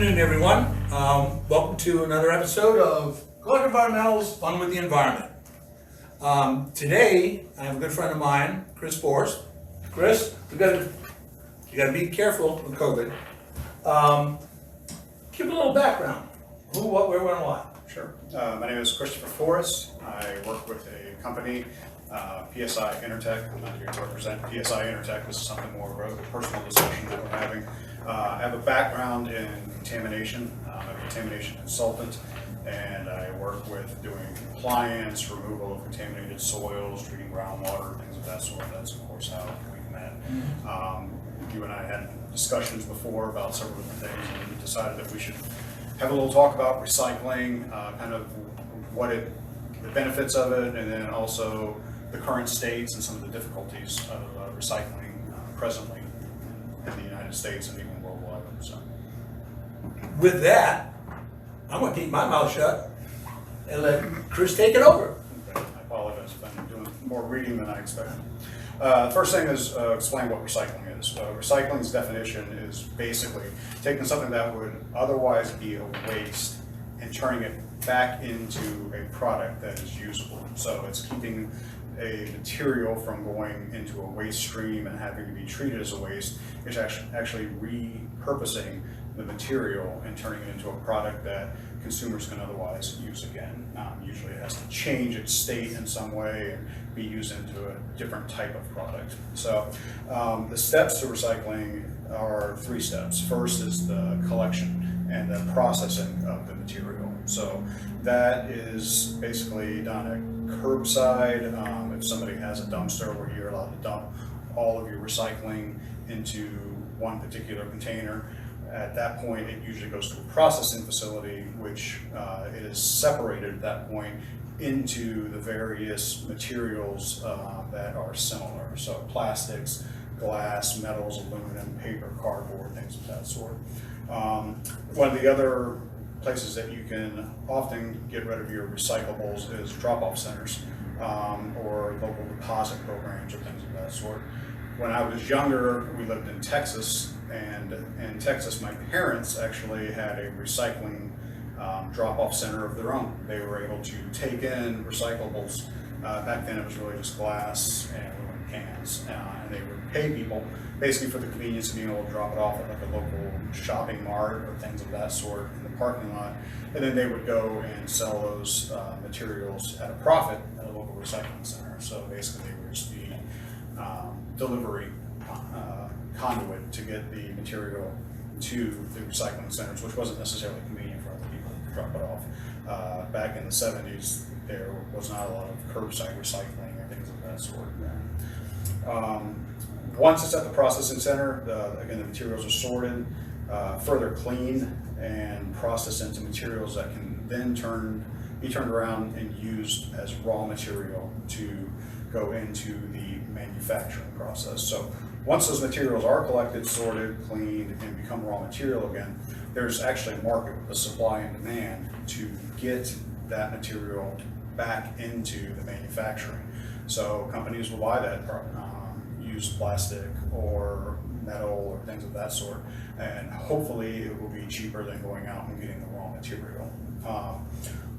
afternoon, everyone. Welcome to another episode of Collective Environmentals, Fun with the Environment. Today, I have a good friend of mine, Chris Forestt. Chris, you gotta be careful with COVID. Give a little background. Who, what, where, when, and why. Sure. My name is Christopher Forestt. I work with a company, PSI Intertech. I'm not here to represent PSI Intertech. This is something more of a personal discussion that we're having. I have a background in contamination. I'm a contamination consultant, and I work with doing compliance, removal of contaminated soils, treating groundwater, things of that sort. That's, of course, how we met. You and I had discussions before about several different things, and we decided that we should have a little talk about recycling, kind of the benefits of it, and then also the current states and some of the difficulties of recycling presently in the United States and even worldwide. So, With that, I'm going to keep my mouth shut and let Chris take it over. I apologize if I'm doing more reading than I expected. The first thing is explain what recycling is. Recycling's definition is basically taking something that would otherwise be a waste and turning it back into a product that is usable. So it's keeping a material from going into a waste stream and having to be treated as a waste. It's actually repurposing the material and turning it into a product that consumers can otherwise use again. Usually it has to change its state in some way and be used into a different type of product. So the steps to recycling are 3 steps. First is the collection and the processing of the material. So that is basically done at curbside. If somebody has a dumpster where you're allowed to dump all of your recycling into one particular container, at that point it usually goes to a processing facility, which it is separated at that point into the various materials that are similar. So plastics, glass, metals, aluminum, paper, cardboard, things of that sort. One of the other places that you can often get rid of your recyclables is drop-off centers or local deposit programs or things of that sort. When I was younger, we lived in Texas, and in Texas, my parents actually had a recycling drop-off center of their own. They were able to take in recyclables. Back then, it was really just glass and aluminum cans, and they would pay people basically for the convenience of being able to drop it off at like a local shopping mart or things of that sort in the parking lot, and then they would go and sell those materials at a profit at a local recycling center. So basically, they were just the delivery conduit to get the material to the recycling centers, which wasn't necessarily convenient for other people to drop it off. Back in the 70s, there was not a lot of curbside recycling or things of that sort. Once it's at the processing center, again, the materials are sorted, further cleaned, and processed into materials that can then be turned around and used as raw material to go into the manufacturing process. So once those materials are collected, sorted, cleaned, and become raw material again, there's actually a market with a supply and demand to get that material back into the manufacturing. So companies will buy that used plastic or metal or things of that sort, and hopefully it will be cheaper than going out and getting the raw material.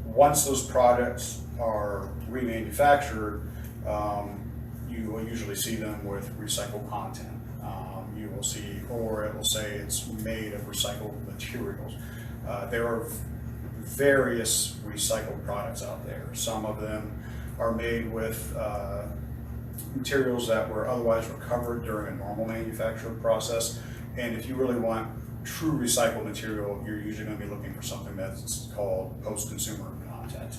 Once those products are remanufactured, you will usually see them with recycled content. You will see, or it will say it's made of recycled materials. There are various recycled products out there. Some of them are made with materials that were otherwise recovered during a normal manufacturing process. And if you really want true recycled material, you're usually going to be looking for something that's called post-consumer content.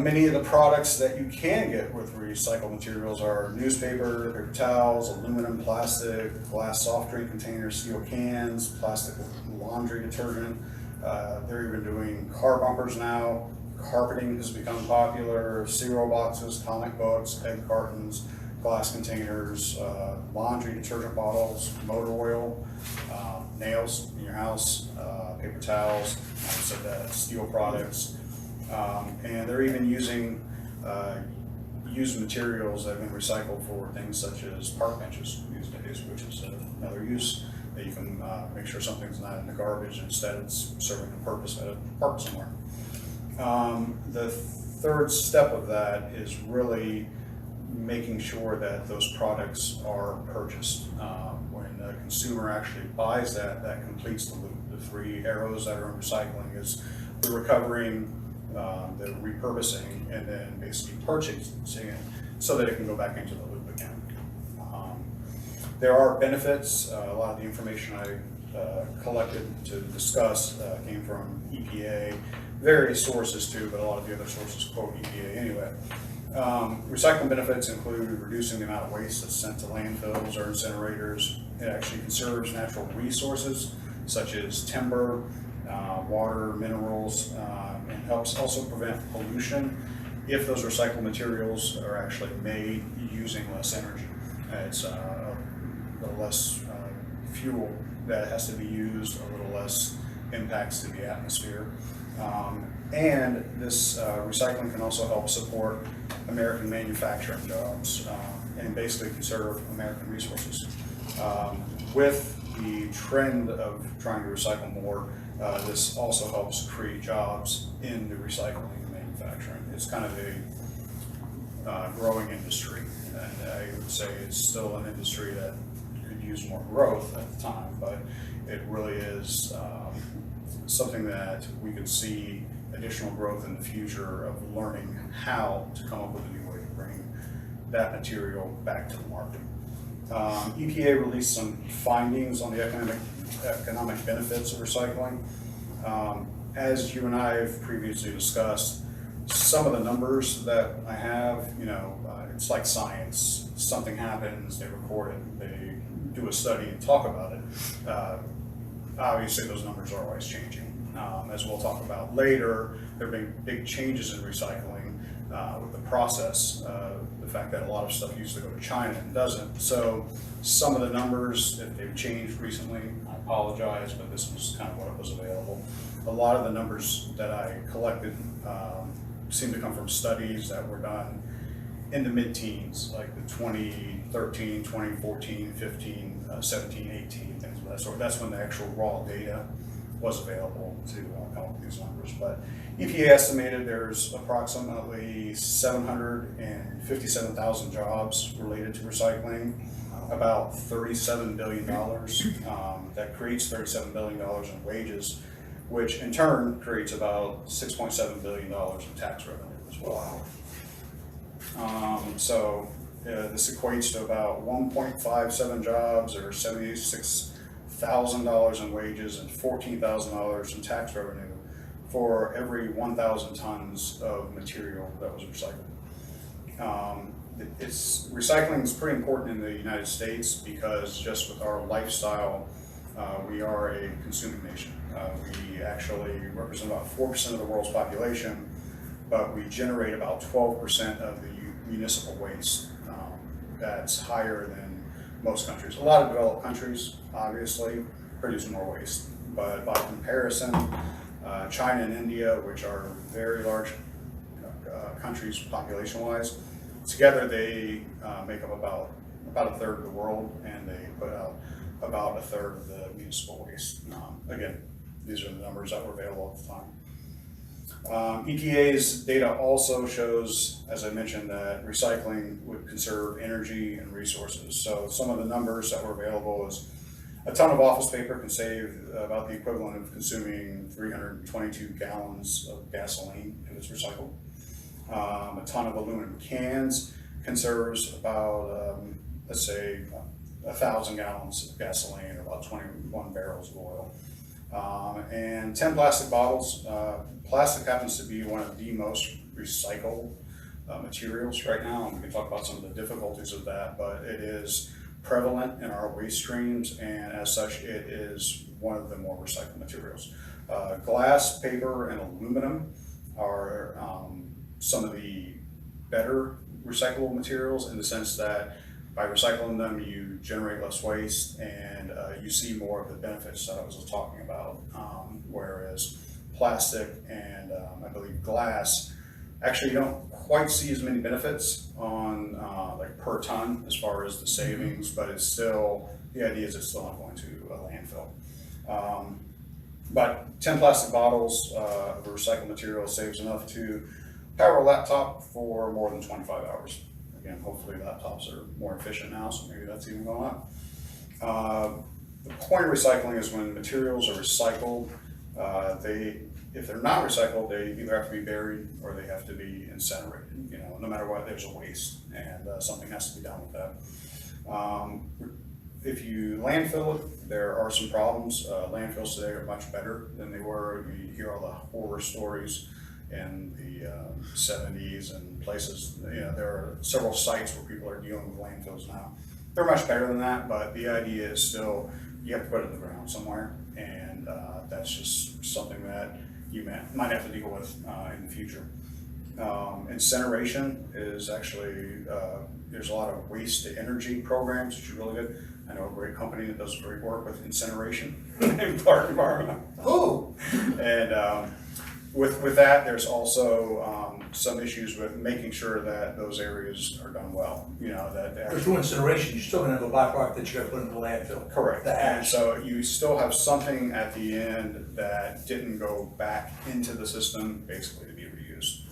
Many of the products that you can get with recycled materials are newspaper, paper towels, aluminum, plastic, glass soft drink containers, steel cans, plastic laundry detergent. They're even doing car bumpers now. Carpeting has become popular, cereal boxes, comic books, egg cartons, glass containers, laundry detergent bottles, motor oil, nails in your house, paper towels, like I said that, steel products. And they're even using used materials that have been recycled for things such as park benches these days, which is another use. that you can make sure something's not in the garbage, instead it's serving a purpose at a park somewhere. The third step of that is really making sure that those products are purchased. When a consumer actually buys that, that completes the loop. The three arrows that are in recycling is the recovering, the repurposing, and then basically purchasing it so that it can go back into the loop again. There are benefits. A lot of the information I collected to discuss came from EPA, various sources too, but a lot of the other sources quote EPA anyway. Recycling benefits include reducing the amount of waste that's sent to landfills or incinerators. It actually conserves natural resources such as timber, water, minerals, and helps also prevent pollution if those recycled materials are actually made using less energy. It's a little less fuel that has to be used, a little less impacts to the atmosphere. And this recycling can also help support American manufacturing jobs and basically conserve American resources. With the trend of trying to recycle more, this also helps create jobs in the recycling and manufacturing. It's kind of a growing industry, and I would say it's still an industry that could use more growth at the time, but it really is something that we could see additional growth in the future of learning how to come up with a new way to bring that material back to the market. EPA released some findings on the economic benefits of recycling. As you and I have previously discussed, some of the numbers that I have, it's like science. Something happens, they record it, they do a study and talk about it. Obviously, those numbers are always changing. As we'll talk about later, there have been big changes in recycling with the process, the fact that a lot of stuff used to go to China and doesn't. So some of the numbers, if they've changed recently, I apologize, but this was kind of what was available. A lot of the numbers that I collected seem to come from studies that were done in the mid-teens, like the 2013, 2014, 15, 17, 18, things of that sort. That's when the actual raw data was available to come up with these numbers. But EPA estimated there's approximately 757,000 jobs related to recycling, about $37 billion. That creates $37 billion in wages, which in turn creates about $6.7 billion in tax revenue as well. This equates to about 1.57 jobs, or $76,000 in wages and $14,000 in tax revenue for every 1,000 tons of material that was recycled. Recycling is pretty important in the United States because just with our lifestyle, we are a consuming nation. We actually represent about 4% of the world's population, but we generate about 12% of the municipal waste. That's higher than most countries. A lot of developed countries, obviously, produce more waste, but by comparison, China and India, which are very large countries population-wise, together they make up about a third of the world, and they put out about a third of the municipal waste. Again, these are the numbers that were available at the time. EPA's data also shows, as I mentioned, that recycling would conserve energy and resources. So some of the numbers that were available is a ton of office paper can save about the equivalent of consuming 322 gallons of gasoline if it's recycled. A ton of aluminum cans conserves about, let's say, 1,000 gallons of gasoline, or about 21 barrels of oil. And 10 plastic bottles. Plastic happens to be one of the most recycled materials right now, and we can talk about some of the difficulties of that, but it is prevalent in our waste streams, and as such, it is one of the more recycled materials. Glass, paper, and aluminum are some of the better recyclable materials, in the sense that by recycling them, you generate less waste, and you see more of the benefits that I was talking about. Whereas plastic and I believe glass, actually you don't quite see as many benefits on like per ton as far as the savings, but it's still, the idea is it's still not going to a landfill. But 10 plastic bottles of recycled material saves enough to power a laptop for more than 25 hours. Again, hopefully laptops are more efficient now, so maybe that's even going up. The point of recycling is when materials are recycled, if they're not recycled, they either have to be buried or they have to be incinerated. You know, no matter what, there's a waste, and something has to be done with that. If you landfill it, there are some problems. Landfills today are much better than they were. You hear all the horror stories in the 70s and places. You know, there are several sites where people are dealing with landfills now. They're much better than that, but the idea is still you have to put it in the ground somewhere, and that's just something that you might have to deal with in the future. Incineration is actually, there's a lot of waste to energy programs, which are really good. I know a great company that does great work with incineration in Clark Environment. Oh, And with that, there's also some issues with making sure that those areas are done well. You know, that they through incineration, you're still gonna have a byproduct that you're gonna put in the landfill. correct. The And ash. so you still have something at the end that didn't go back into the system, basically to be reused.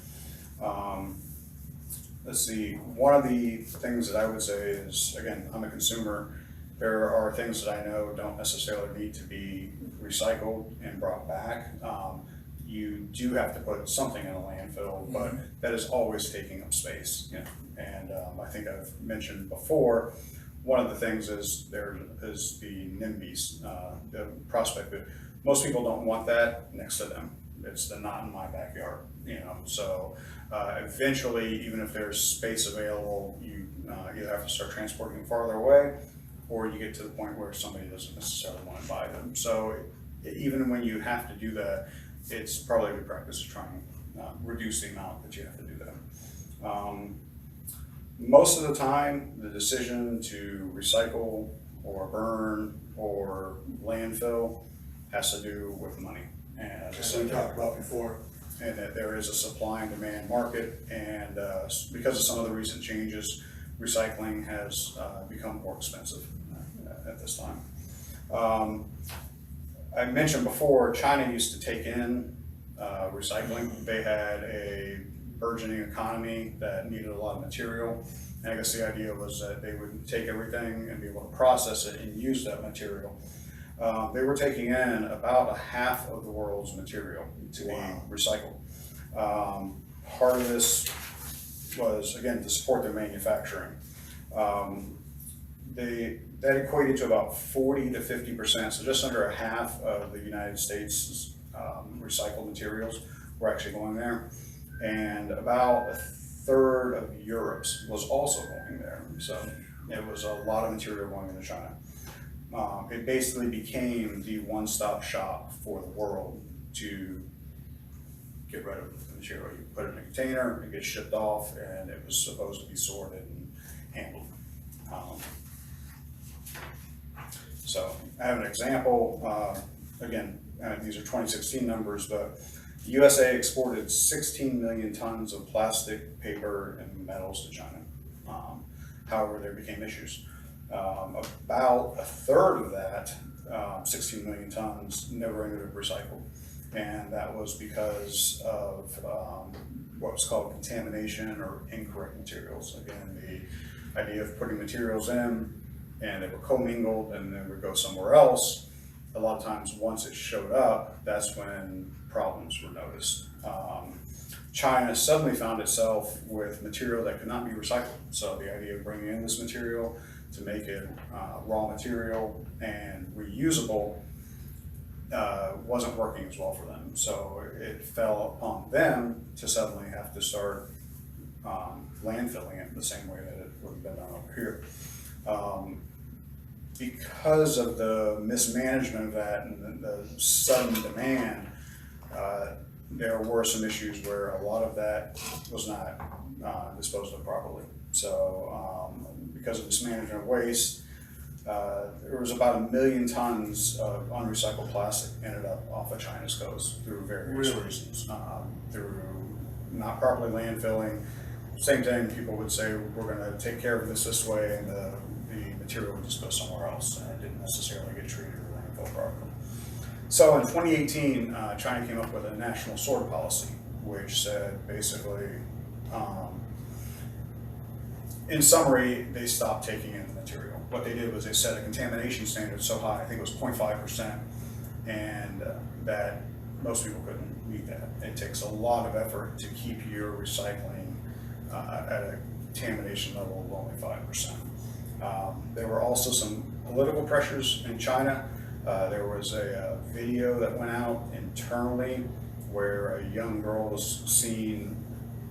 Let's see, one of the things that I would say is, again, I'm a consumer, there are things that I know don't necessarily need to be recycled and brought back. You do have to put something in a landfill, but that is always taking up space. You know? And I think I've mentioned before, one of the things is there is the NIMBYs, the prospect that most people don't want that next to them. It's the not in my backyard, you know. So eventually, even if there's space available, you either have to start transporting them farther away, or you get to the point where somebody doesn't necessarily want to buy them. So even when you have to do that, it's probably a good practice to try and reduce the amount that you have to do that. Most of the time, the decision to recycle or burn or landfill has to do with money. And as I As said, we talked about before. and that there is a supply and demand market, and because of some of the recent changes, recycling has become more expensive at this time. I mentioned before, China used to take in recycling. They had a burgeoning economy that needed a lot of material. And I guess the idea was that they would take everything and be able to process it and use that material. They were taking in about a half of the world's material to be recycled. Part of this was, again, to support their manufacturing. That equated to about 40 to 50%, so just under a half of the United States' recycled materials were actually going there. And about a third of Europe's was also going there. So it was a lot of material going into China. It basically became the one-stop shop for the world to get rid of the material. You put it in a container, it gets shipped off, and it was supposed to be sorted and handled. So I have an example, again, these are 2016 numbers, but the USA exported 16 million tons of plastic, paper, and metals to China. However, there became issues. About a third of that, 16 million tons, never ended up recycled. And that was because of what was called contamination or incorrect materials. Again, the idea of putting materials in and they were commingled and then would go somewhere else. A lot of times once it showed up, that's when problems were noticed. China suddenly found itself with material that could not be recycled. So the idea of bringing in this material to make it raw material and reusable wasn't working as well for them. So it fell upon them to suddenly have to start landfilling it the same way that it would have been done over here. Because of the mismanagement of that and the sudden demand, there were some issues where a lot of that was not disposed of properly. So because of mismanagement of waste, there was about 1 million tons of unrecycled plastic ended up off of China's coast through various reasons. Through not properly landfilling. Same thing, people would say, we're going to take care of this way, and the material would just go somewhere else, and it didn't necessarily get treated or landfill properly. So in 2018, China came up with a national sort policy, which said basically, in summary, they stopped taking in the material. What they did was they set a contamination standard so high, I think it was 0.5%, and that most people couldn't meet that. It takes a lot of effort to keep your recycling at a contamination level of only 5%. There were also some political pressures in China. There was a video that went out internally where a young girl was seen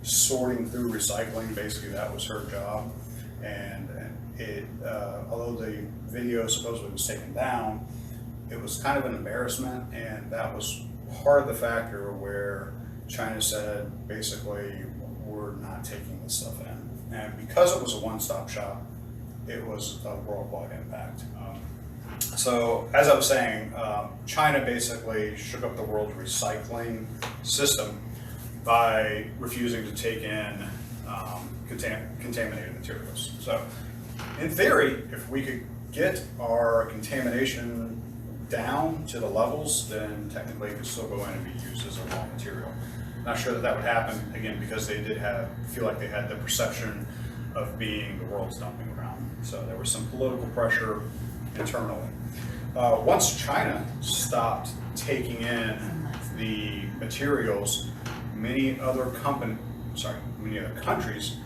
sorting through recycling. Basically, that was her job. And it, although the video supposedly was taken down, it was kind of an embarrassment, and that was part of the factor where China said, basically, we're not taking this stuff in. And because it was a one-stop shop, it was a worldwide impact. So as I was saying, China basically shook up the world's recycling system by refusing to take in contaminated materials. So in theory, if we could get our contamination down to the levels, then technically it could still go in and be used as a raw material. Not sure that that would happen, again, because they did feel like they had the perception of being the world's dumping ground. So there was some political pressure internally. Once China stopped taking in the materials, many other countries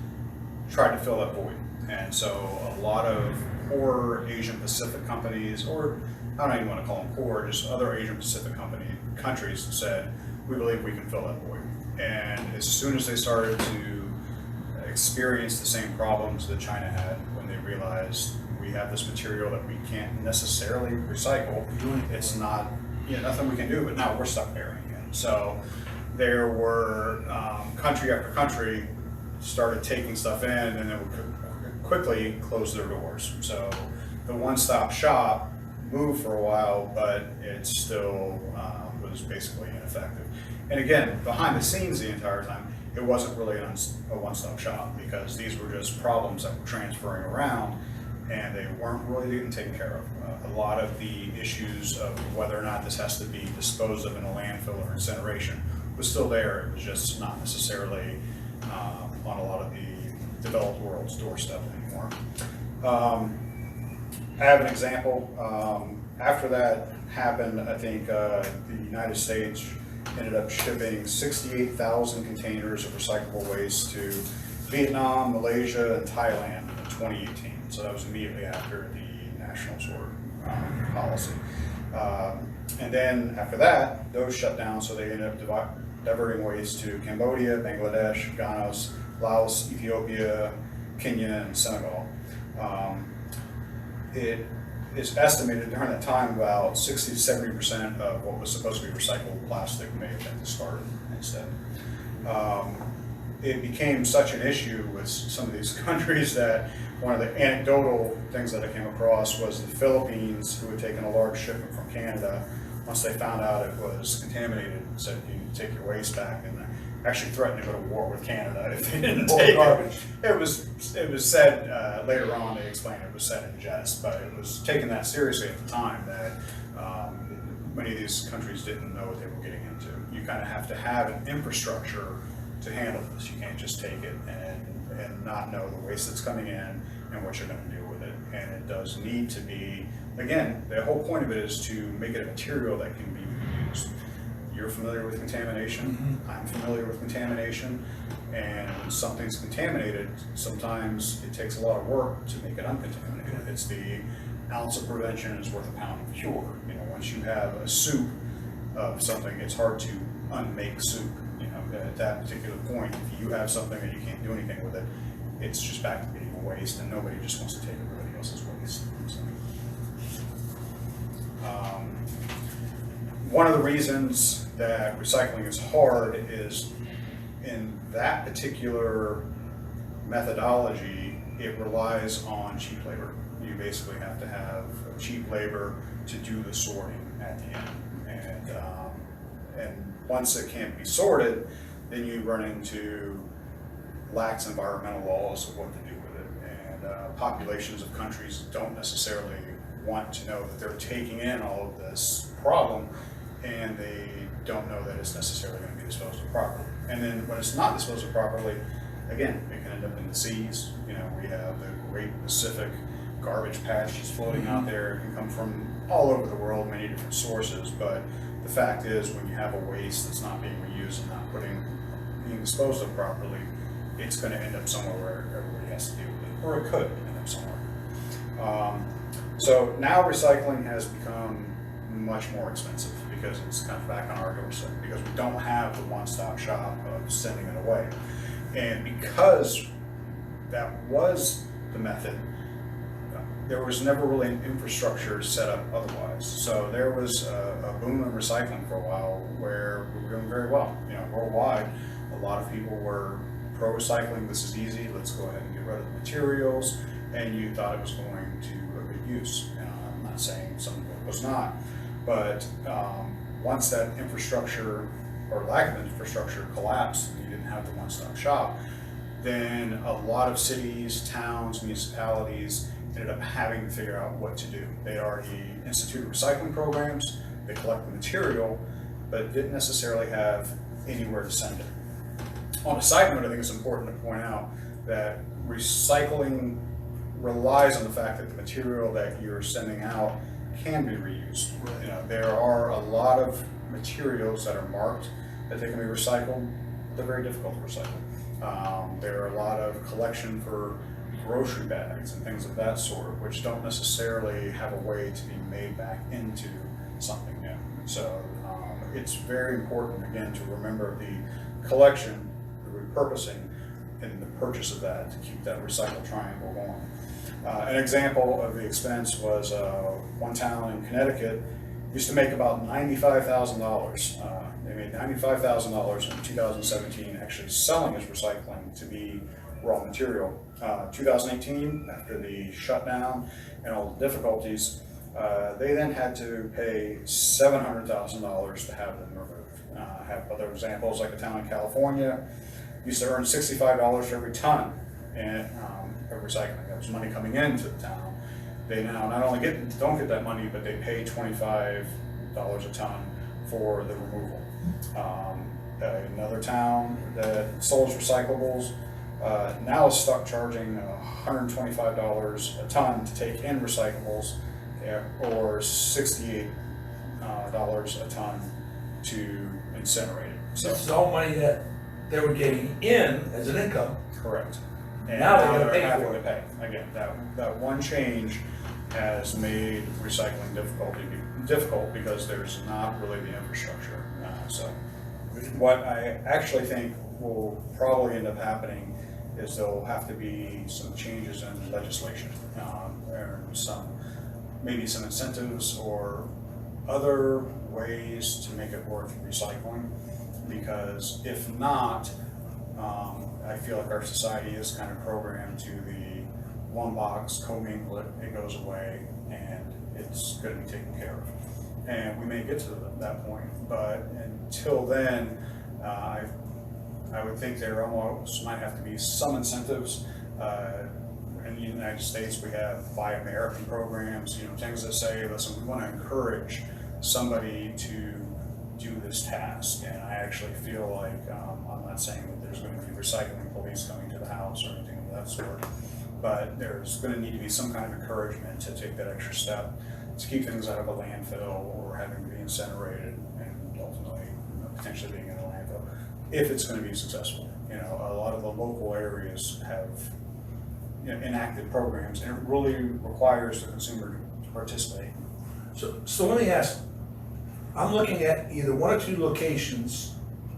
tried to fill that void. And so a lot of poor Asian Pacific companies, or I don't even want to call them poor, just other Asian Pacific countries said, we believe we can fill that void. And as soon as they started to experience the same problems that China had when they realized we have this material that we can't necessarily recycle, it's not, nothing we can do, but now we're stuck burying it. So there were country after country started taking stuff in, and then would quickly close their doors. So the one-stop shop moved for a while, but it still was basically ineffective. And again, behind the scenes the entire time, it wasn't really a one-stop shop, because these were just problems that were transferring around, and they weren't really getting taken care of. A lot of the issues of whether or not this has to be disposed of in a landfill or incineration was still there. It was just not necessarily on a lot of the developed world's doorstep anymore. I have an example. After that happened, I think the United States ended up shipping 68,000 containers of recyclable waste to Vietnam, Malaysia, and Thailand in 2018. So that was immediately after the national sort policy. And then after that, those shut down, so they ended up diverting waste to Cambodia, Bangladesh, Ghana, Laos, Ethiopia, Kenya, and Senegal. It is estimated during that time about 60 to 70% of what was supposed to be recycled plastic may have been discarded instead. It became such an issue with some of these countries that one of the anecdotal things that I came across was the Philippines, who had taken a large shipment from Canada. Once they found out it was contaminated, said, you need to take your waste back, and actually threatened to go to war with Canada if they didn't take it. It was said later on, they explained it was said in jest, but it was taken that seriously at the time that many of these countries didn't know what they were getting into. You kind of have to have an infrastructure to handle this. You can't just take it and not know the waste that's coming in and what you're going to do with it. And it does need to be, again, the whole point of it is to make it a material that can be reused. You're familiar with contamination, I'm familiar with contamination, and when something's contaminated, sometimes it takes a lot of work to make it uncontaminated. It's the ounce of prevention is worth a pound of cure. Once you have a soup of something, it's hard to unmake soup. At that particular point, if you have something that you can't do anything with it, it's just back to being a waste, and nobody just wants to take everybody else's waste. So, one of the reasons that recycling is hard is in that particular methodology, it relies on cheap labor. You basically have to have cheap labor to do the sorting at the end. And once it can't be sorted, then you run into lax environmental laws of what to do with it. And populations of countries don't necessarily want to know that they're taking in all of this problem, and they don't know that it's necessarily going to be disposed of properly. And then when it's not disposed of properly, again, it can end up in the seas. You know, we have the Great Pacific garbage patch that's floating out there. It can come from all over the world, many different sources, but the fact is when you have a waste that's not being reused and not being disposed of properly, it's going to end up somewhere where everybody has to deal with it, or it could end up somewhere. So now recycling has become much more expensive because it's kind of back on our doorstep, because we don't have the one-stop shop of sending it away. And because that was the method, there was never really an infrastructure set up otherwise. So there was a boom in recycling for a while where we were doing very well. You know, worldwide, a lot of people were pro-recycling. This is easy. Let's go ahead and get rid of the materials. And you thought it was going to a good use. I'm not saying some of it was not, but once that infrastructure or lack of infrastructure collapsed and you didn't have the one-stop shop, then a lot of cities, towns, municipalities ended up having to figure out what to do. They already instituted recycling programs, they collect the material, but didn't necessarily have anywhere to send it. On a side note, I think it's important to point out that recycling relies on the fact that the material that you're sending out can be reused. You know, there are a lot of materials that are marked that they can be recycled, but they're very difficult to recycle. There are a lot of collection for grocery bags and things of that sort, which don't necessarily have a way to be made back into something new. So it's very important, again, to remember the collection, the repurposing, and the purchase of that to keep that recycle triangle going. An example of the expense was one town in Connecticut used to make about $95,000. They made $95,000 in 2017 actually selling as recycling to be raw material. 2018, after the shutdown and all the difficulties, they then had to pay $700,000 to have them removed. I have other examples, like a town in California used to earn $65 for every ton of recycling. That was money coming into the town. They now not only don't get that money, but they pay $25 a ton for the removal. Another town that sells recyclables now is stuck charging $125 a ton to take in recyclables, or $68 a ton to incinerate it. So This is all money that they were getting in as an income. correct. And Now they're gonna they're pay having for to it. pay. Again, that one change has made recycling difficult because there's not really the infrastructure. So what I actually think will probably end up happening is there'll have to be some changes in legislation, or maybe some incentives or other ways to make it worth recycling, because if not, I feel like our society is kind of programmed to the one box, commingle it, it goes away, and it's going to be taken care of. And we may get to that point, but until then, I would think there almost might have to be some incentives. In the United States, we have Buy American programs, things that say, listen, we want to encourage somebody to do this task. And I actually feel like, I'm not saying that there's going to be recycling police coming to the house or anything of that sort, but there's going to need to be some kind of encouragement to take that extra step to keep things out of a landfill or having to be incinerated and ultimately potentially being in a landfill, if it's going to be successful. A lot of the local areas have enacted programs, and it really requires the consumer to participate. So let me ask, I'm looking at either one or two locations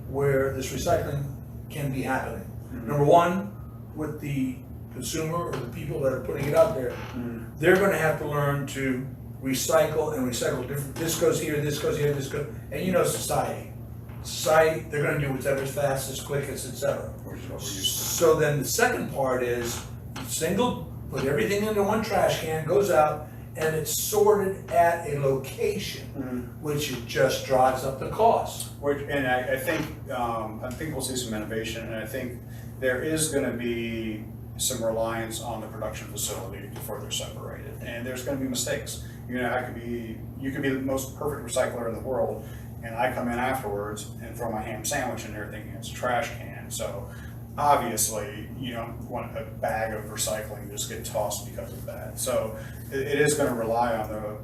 where this recycling can be happening. Mm-hmm. Number one, with the consumer or the people that are putting it out there, they're gonna have to learn to recycle and recycle different, this goes here, this goes here, this goes, and society, they're gonna do whatever's fastest, quickest, etc. Which is what we're used to. So then the second part is put everything into one trash can, goes out, and it's sorted at a location, which it just drives up the cost. And I think we'll see some innovation, and I think there is going to be some reliance on the production facility before they're separated. And there's going to be mistakes. You know, you could be the most perfect recycler in the world, and I come in afterwards and throw my ham sandwich in there thinking it's a trash can. So obviously, you don't want a bag of recycling just get tossed because of that. So it is going to rely on the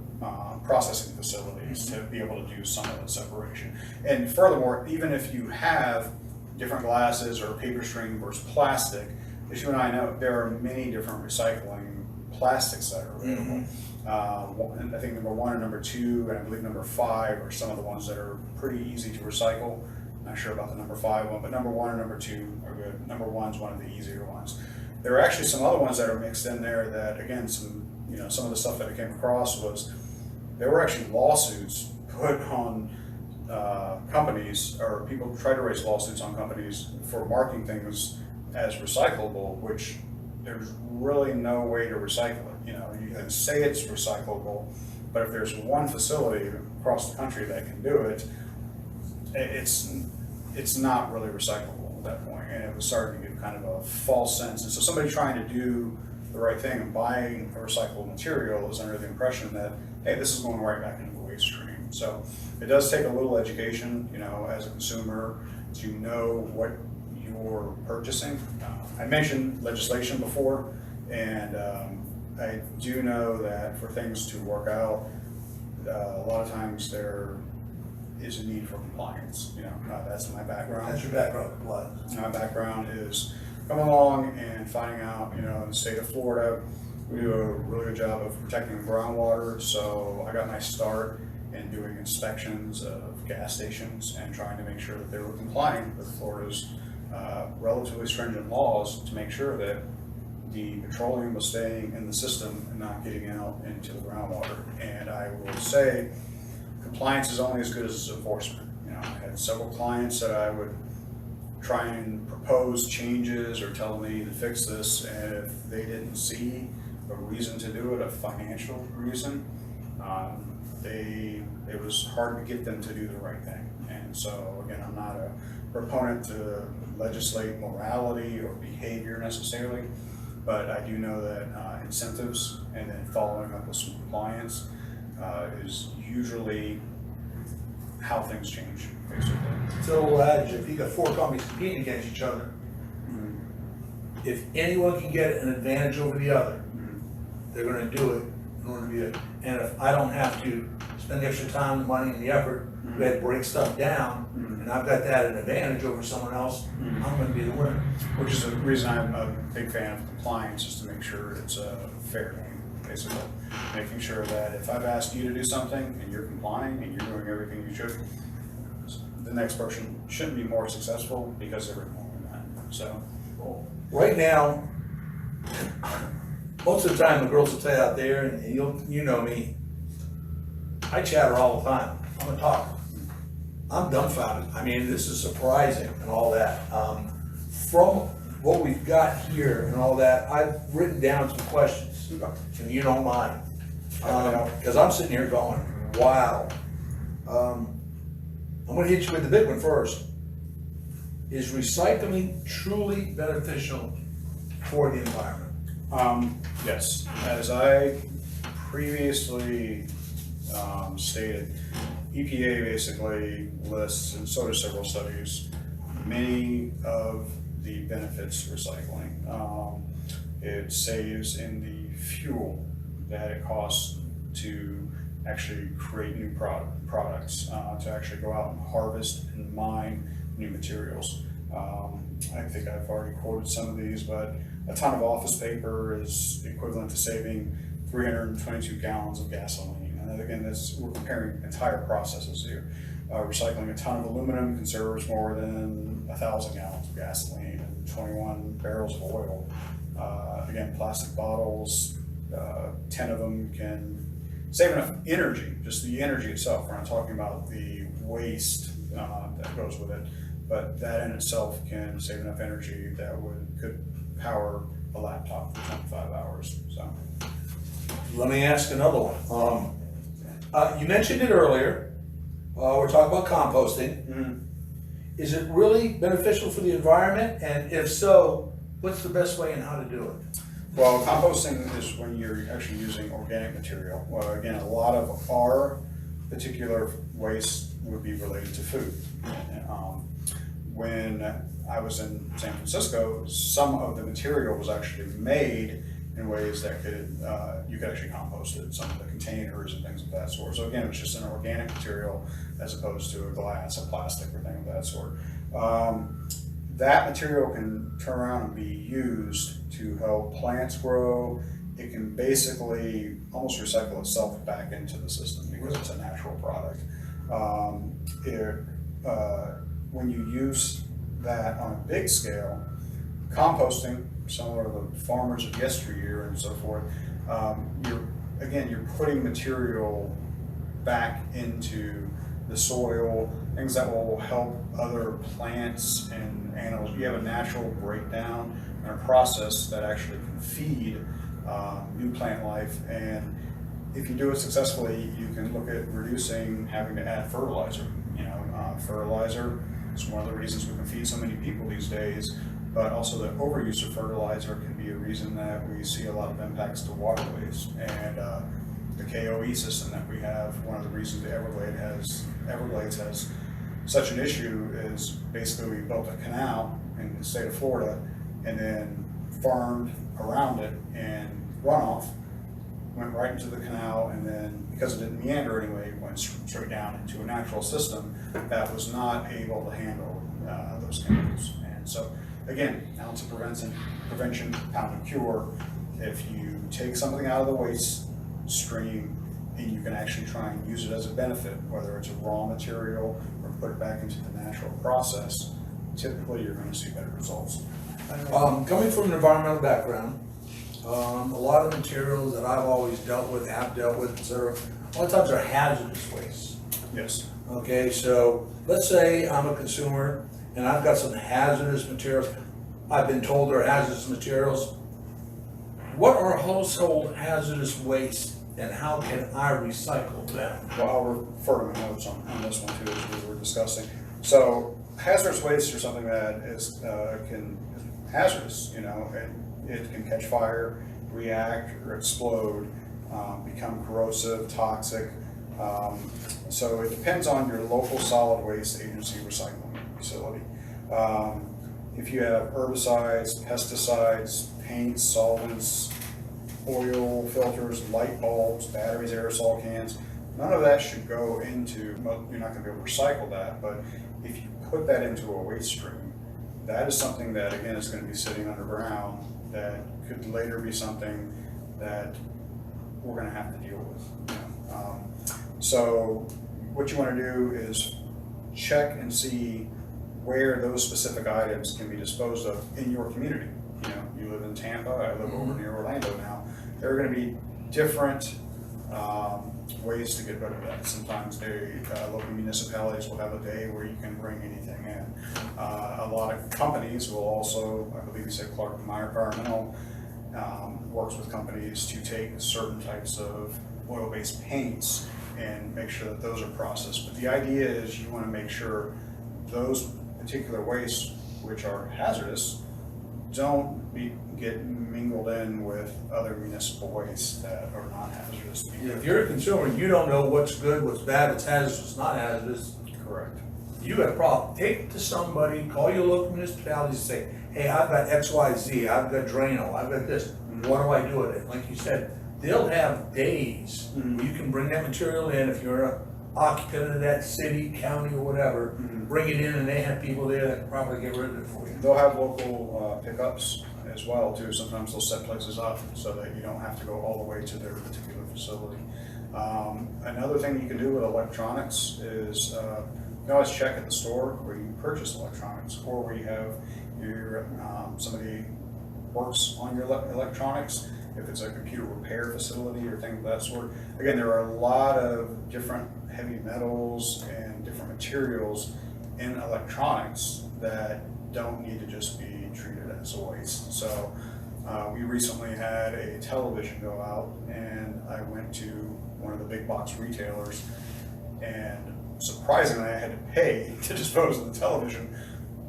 processing facilities to be able to do some of the separation. And furthermore, even if you have different glasses or paper string versus plastic, as you and I know, there are many different recycling plastics that are available. I think number 1 and number 2, and I believe number 5 are some of the ones that are pretty easy to recycle. Not sure about the number 5 one, but number 1 and number 2 are good. Number 1 is one of the easier ones. There are actually some other ones that are mixed in there that, again, some of the stuff that I came across was there were actually lawsuits put on companies, or people tried to raise lawsuits on companies for marking things as recyclable, which there's really no way to recycle it. You know, you can say it's recyclable, but if there's one facility across the country that can do it, it's not really recyclable at that point, and it was starting to give kind of a false sense. And so somebody trying to do the right thing and buying a recyclable material is under the impression that, hey, this is going right back into the waste stream. So it does take a little education, you know, as a consumer, to know what you're purchasing. I mentioned legislation before, and I do know that for things to work out, a lot of times there is a need for compliance. You know, that's my background. That's your background, compliance. My background is coming along and finding out, you know, in the state of Florida, we do a really good job of protecting groundwater. So I got my start in doing inspections of gas stations and trying to make sure that they were complying with Florida's relatively stringent laws to make sure that the petroleum was staying in the system and not getting out into the groundwater. And I will say, compliance is only as good as its enforcement. You know, I had several clients that I would try and propose changes or tell them they need to fix this, and if they didn't see a reason to do it, a financial reason, it was hard to get them to do the right thing. And so again, I'm not a proponent to legislate morality or behavior necessarily, but I do know that incentives and then following up with some compliance is usually how things change, basically. So if you got 4 companies competing against each other, if anyone can get an advantage over the other, they're going to do it in order to be it. And if I don't have to spend the extra time, the money, and the effort to break stuff down, and I've got that an advantage over someone else, I'm going to be the winner. Which is the reason I'm a big fan of compliance, is to make sure it's a fair game, basically. Making sure that if I've asked you to do something and you're complying and you're doing everything you should, the next person shouldn't be more successful because they're ignoring that. So, right now, most of the time the girls will tell you out there, and you know me, I chatter all the time. I'm a talker. I'm dumbfounded. I mean, this is surprising and all that. From what we've got here and all that, I've written down some questions, if you don't mind. Because I'm sitting here going, wow. I'm gonna hit you with the big one first. Is recycling truly beneficial for the environment? Yes, as I previously stated, EPA basically lists, and so do several studies, many of the benefits of recycling. It saves in the fuel that it costs to actually create new products, to actually go out and harvest and mine new materials. I think I've already quoted some of these, but a ton of office paper is equivalent to saving 322 gallons of gasoline. And again, we're comparing entire processes here. Recycling a ton of aluminum conserves more than 1,000 gallons of gasoline and 21 barrels of oil. Again, plastic bottles, 10 of them can save enough energy, just the energy itself. We're not talking about the waste that goes with it, but that in itself can save enough energy that could power a laptop for 25 hours. So, let me ask another one. You mentioned it earlier. We're talking about composting. Is it really beneficial for the environment? And if so, What's the best way and how to do it? Well, composting is when you're actually using organic material. Well, again, a lot of our particular waste would be related to food. When I was in San Francisco, some of the material was actually made in ways that could, you could actually compost it, some of the containers and things of that sort. So again, it's just an organic material as opposed to a glass, a plastic, or thing of that sort. That material can turn around and be used to help plants grow. It can basically almost recycle itself back into the system because it's a natural product. When you use that on a big scale, composting, similar to the farmers of yesteryear and so forth, you're putting material back into the soil, things that will help other plants and animals. You have a natural breakdown and a process that actually can feed new plant life, and if you do it successfully, you can look at reducing having to add fertilizer. Fertilizer is one of the reasons we can feed so many people these days, but also the overuse of fertilizer can be a reason that we see a lot of impacts to waterways. And the KOE system that we have, one of the reasons the Everglades has such an issue is basically we built a canal in the state of Florida and then farmed around it, and runoff went right into the canal, and then because it didn't meander anyway, it went straight down into a natural system that was not able to handle those chemicals. And so again, ounce of prevention, pound of cure. If you take something out of the waste stream and you can actually try and use it as a benefit, whether it's a raw material or put it back into the natural process, typically you're going to see better results. Coming from an environmental background, a lot of the materials that I've always dealt with, etc., a lot of times are hazardous waste. Yes. Okay, so let's say I'm a consumer and I've got some hazardous materials. I've been told they're hazardous materials. What are household hazardous waste and how can I recycle them? Well, I'll refer to my notes on this one too, as we were discussing. So hazardous waste are something that is hazardous, and it can catch fire, react, or explode, become corrosive, toxic. So it depends on your local solid waste agency recycling facility. If you have herbicides, pesticides, paints, solvents, oil filters, light bulbs, batteries, aerosol cans, none of that should go into, you're not going to be able to recycle that, but if you put that into a waste stream, that is something that, again, is going to be sitting underground that could later be something that we're going to have to deal with. So what you want to do is check and see where those specific items can be disposed of in your community. You live in Tampa, I live over near Orlando now. There are going to be different ways to get rid of that. Sometimes local municipalities will have a day where you can bring anything in. A lot of companies will also, I believe you said Clark Meyer Environmental works with companies to take certain types of oil-based paints and make sure that those are processed. But the idea is you want to make sure those particular wastes, which are hazardous, don't get mingled in with other municipal wastes that are not hazardous. If you're a consumer, you don't know what's good, what's bad, what's hazardous, what's not hazardous. Correct. You got a problem. Take it to somebody, call your local municipality and say, hey, I've got XYZ, I've got Drano, I've got this. What do I do with it? Like you said, they'll have days where you can bring that material in. If you're an occupant of that city, county, or whatever, bring it in, and they have people there that can probably get rid of it for you. They'll have local pickups as well too. Sometimes they'll set places up so that you don't have to go all the way to their particular facility. Another thing you can do with electronics is you can always check at the store where you purchase electronics, or where you have your somebody works on your electronics. If it's a computer repair facility or things of that sort. Again, there are a lot of different heavy metals and different materials in electronics that don't need to just be treated as a waste. So we recently had a television go out, and I went to one of the big box retailers, and surprisingly I had to pay to dispose of the television.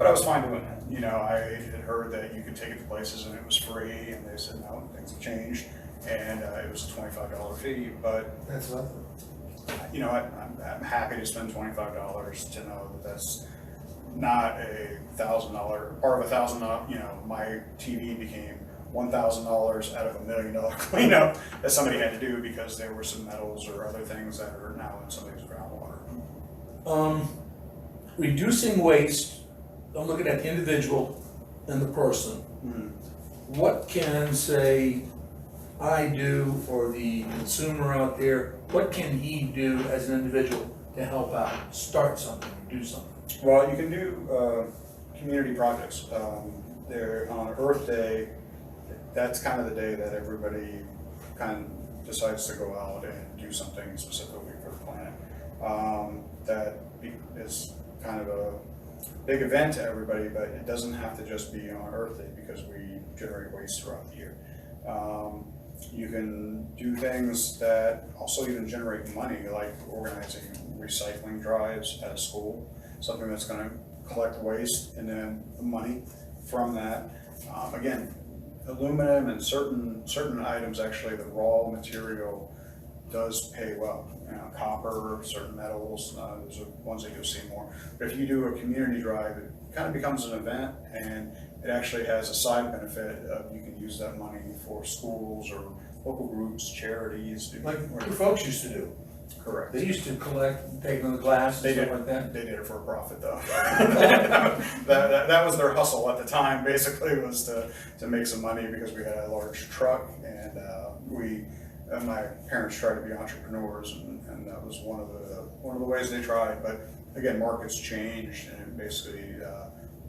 But I was fine doing it. You know, I had heard that you could take it to places and it was free, and they said, no, things have changed, and it was a $25 fee, but That's nothing. you know, I'm happy to spend $25 to know that that's not $1,000, part of $1,000, you know, my TV became $1,000 out of $1 million cleanup that somebody had to do because there were some metals or other things that are now in somebody's groundwater. Reducing waste, I'm looking at the individual and the person. What can, say, I do, or the consumer out there, what can he do as an individual to help out, start something, do something? Well, you can do community projects. There on Earth Day, that's kind of the day that everybody kind of decides to go out and do something specifically for the planet. That is kind of a big event to everybody, but it doesn't have to just be on Earth Day because we generate waste throughout the year. You can do things that also even generate money, like organizing recycling drives at a school, something that's going to collect waste and then the money from that. Again, aluminum and certain items, actually the raw material does pay well. You know, copper, certain metals, those are ones that you'll see more. But if you do a community drive, it kind of becomes an event, and it actually has a side benefit of you can use that money for schools or local groups, charities. Like your folks used to do. Correct. They used to collect, take on the glass and stuff like that. They did it for a profit, though. that was their hustle at the time, basically, was to make some money because we had a large truck, and my parents tried to be entrepreneurs, and that was one of the ways they tried. But again, markets changed, and it basically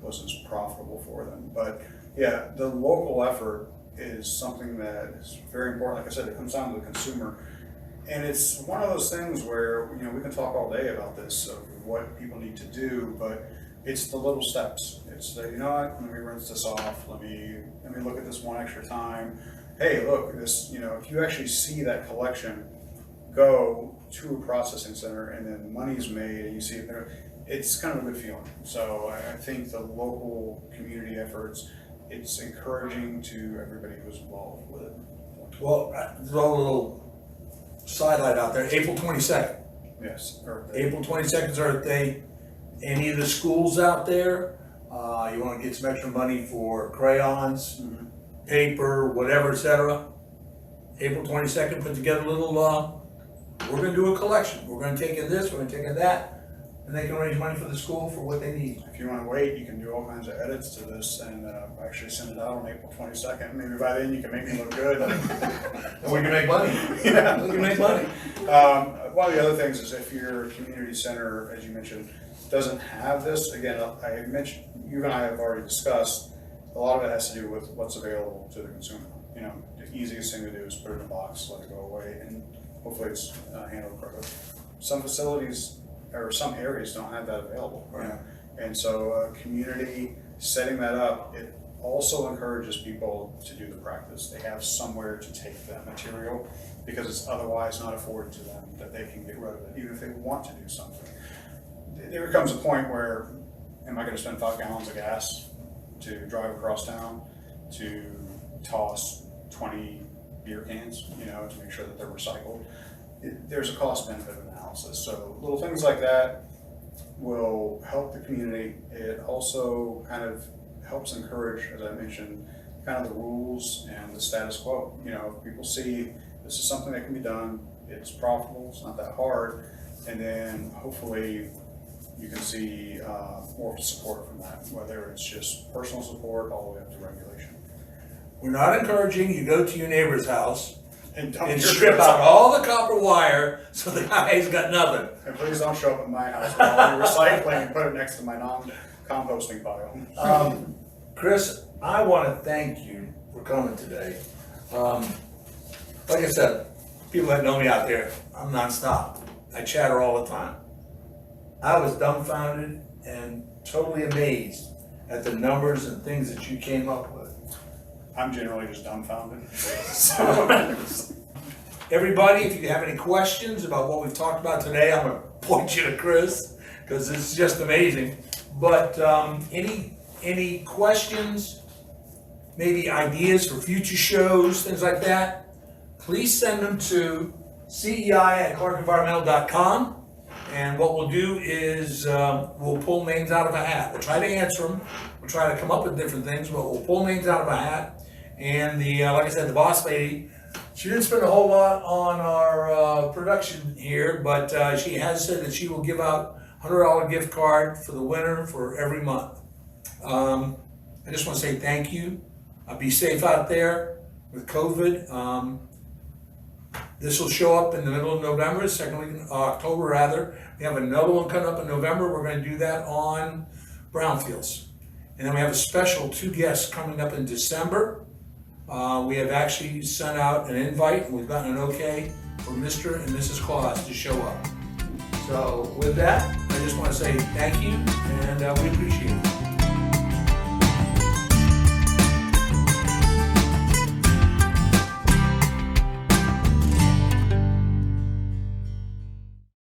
wasn't as profitable for them. But yeah, the local effort is something that is very important. Like I said, it comes down to the consumer. And it's one of those things where, you know, we can talk all day about this, of what people need to do, but it's the little steps. It's the, you know what, let me rinse this off, let me look at this one extra time. Hey, look, this, you know, if you actually see that collection go to a processing center and then money's made and you see it there, it's kind of a good feeling. So I think the local community efforts, it's encouraging to everybody who's involved with it. Well, throw a little sidelight out there, April 22nd. Yes. Earth Day. April 22nd is Earth Day. Any of the schools out there, you want to get some extra money for crayons, paper, whatever, etc. April 22nd, put together a little, we're going to do a collection. We're going to take in this, we're going to take in that, and they can raise money for the school for what they need. If you want to wait, you can do all kinds of edits to this and actually send it out on April 22nd. Maybe by then you can make me look good. And we can make money. Yeah. We can make money. One of the other things is if your community center, as you mentioned, doesn't have this, again, I mentioned, you and I have already discussed, a lot of it has to do with what's available to the consumer. You know, the easiest thing to do is put it in a box, let it go away, and hopefully it's handled correctly. Some facilities or some areas don't have that available. Right. You know? And so community setting that up, it also encourages people to do the practice. They have somewhere to take that material because it's otherwise not afforded to them, that they can get rid of it, even if they want to do something. There comes a point where, am I going to spend 5 gallons of gas to drive across town to toss 20 beer cans, you know, to make sure that they're recycled? There's a cost benefit analysis. So little things like that will help the community. It also kind of helps encourage, as I mentioned, kind of the rules and the status quo. You know, if people see this is something that can be done, it's profitable, it's not that hard, and then hopefully you can see more support from that, whether it's just personal support all the way up to regulation. We're not encouraging you go to your neighbor's house And and strip out all the copper wire so the guy's got nothing. And please don't show up at my house with all your recycling and put it next to my non-composting pile. Chris, I want to thank you for coming today. Like I said, people that know me out there, I'm nonstop. I chatter all the time. I was dumbfounded and totally amazed at the numbers and things that you came up with. I'm generally just dumbfounded. Everybody, if you have any questions about what we've talked about today, I'm going to point you to Chris because it's just amazing. But any questions, maybe ideas for future shows, things like that, please send them to cei@clarkenvironmental.com. And what we'll do is we'll pull names out of a hat. We'll try to answer them. We'll try to come up with different things, but we'll pull names out of a hat. And like I said, the boss lady, she didn't spend a whole lot on our production here, but she has said that she will give out $100 gift card for the winner for every month. I just want to say thank you. Be safe out there with COVID. This will show up in the middle of November, second week in October rather. We have another one coming up in November. We're going to do that on brownfields. And then we have a special 2 guests coming up in December. We have actually sent out an invite, and we've gotten an okay for Mr. and Mrs. Claus to show up. So with that, I just want to say thank you, and we appreciate it.